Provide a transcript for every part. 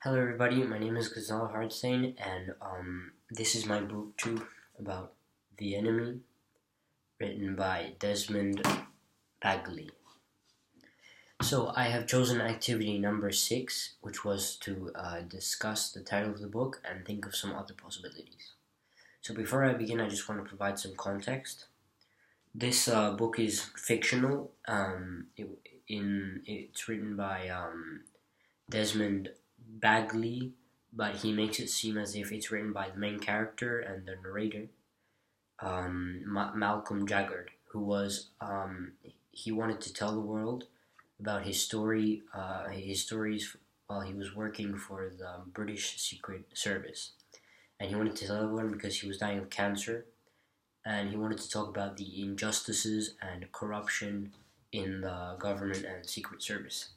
Hello everybody, my name is Ghazal Hardstein and this is my booktube about The Enemy, written by Desmond Bagley. So I have chosen activity number 6, which was to discuss the title of the book and think of some other possibilities. So before I begin, I just want to provide some context. This book is fictional. It's written by Desmond Bagley, but he makes it seem as if it's written by the main character and the narrator, Malcolm Jaggard, who was he wanted to tell the world about his stories while he was working for the British Secret Service, and he wanted to tell everyone because he was dying of cancer, and he wanted to talk about the injustices and corruption in the government and Secret Service.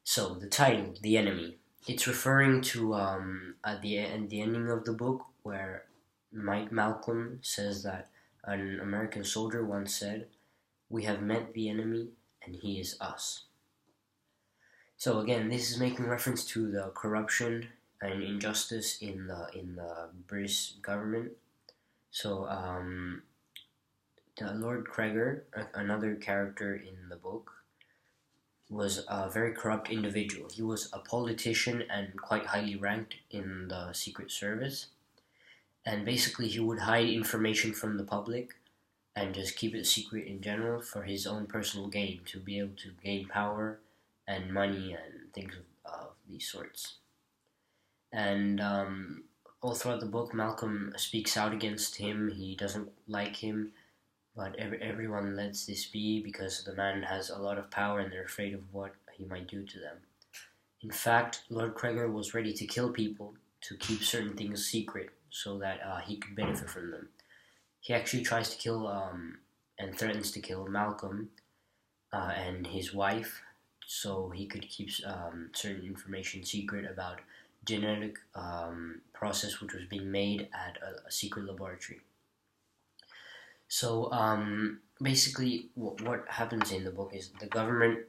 So the title, The Enemy, it's referring to at the ending of the book where Malcolm says that an American soldier once said, "We have met the enemy and he is us." So again, this is making reference to the corruption and injustice in the British government. So Lord Kreger, another character in the book, was a very corrupt individual. He was a politician and quite highly ranked in the Secret Service. And basically he would hide information from the public and just keep it secret in general for his own personal gain, to be able to gain power and money and things of these sorts. And all throughout the book, Malcolm speaks out against him. He doesn't like him, but everyone lets this be because the man has a lot of power and they're afraid of what he might do to them. In fact, Lord Kreger was ready to kill people to keep certain things secret so that he could benefit from them. He actually tries to kill and threatens to kill Malcolm and his wife so he could keep certain information secret about genetic process which was being made at a secret laboratory. So basically what happens in the book is the government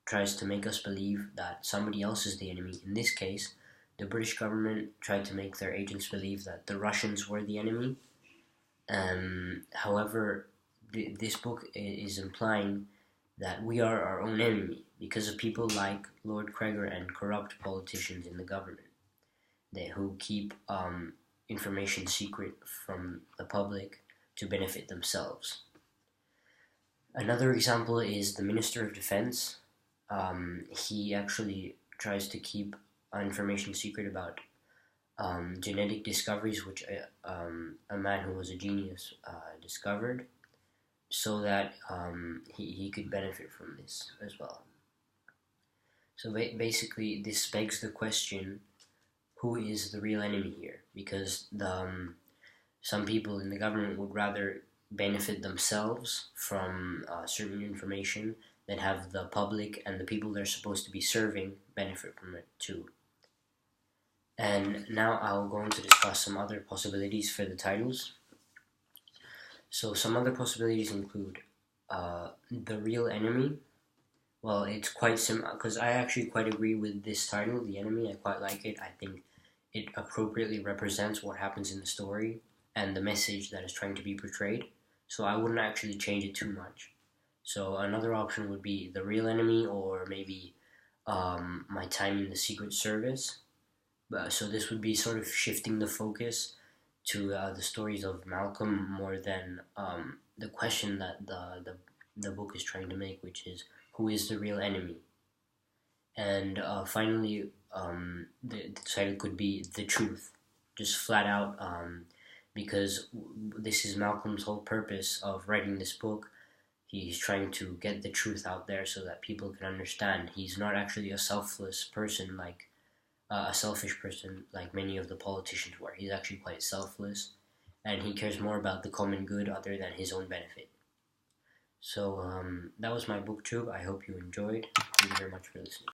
tries to make us believe that somebody else is the enemy. In this case, the British government tried to make their agents believe that the Russians were the enemy. However, this book is implying that we are our own enemy because of people like Lord Kreger and corrupt politicians in the government who keep information secret from the public to benefit themselves. Another example is the Minister of Defense. He actually tries to keep information secret about genetic discoveries which a man who was a genius discovered, so that he could benefit from this as well. So basically this begs the question, who is the real enemy here? Because some people in the government would rather benefit themselves from certain information than have the public and the people they're supposed to be serving benefit from it too. And now I'll go on to discuss some other possibilities for the titles. So some other possibilities include The Real Enemy. Well, it's quite similar because I actually quite agree with this title, The Enemy. I quite like it. I think it appropriately represents what happens in the story and the message that is trying to be portrayed. So I wouldn't actually change it too much. So another option would be The Real Enemy, or maybe My Time in the Secret Service. So this would be sort of shifting the focus to the stories of Malcolm more than the question that the book is trying to make, which is, who is the real enemy? And finally, the title could be The Truth, just flat out, because this is Malcolm's whole purpose of writing this book. He's trying to get the truth out there so that people can understand. He's not actually a selfish person like many of the politicians were. He's actually quite selfless, and he cares more about the common good other than his own benefit. So that was my booktube. I hope you enjoyed. Thank you very much for listening.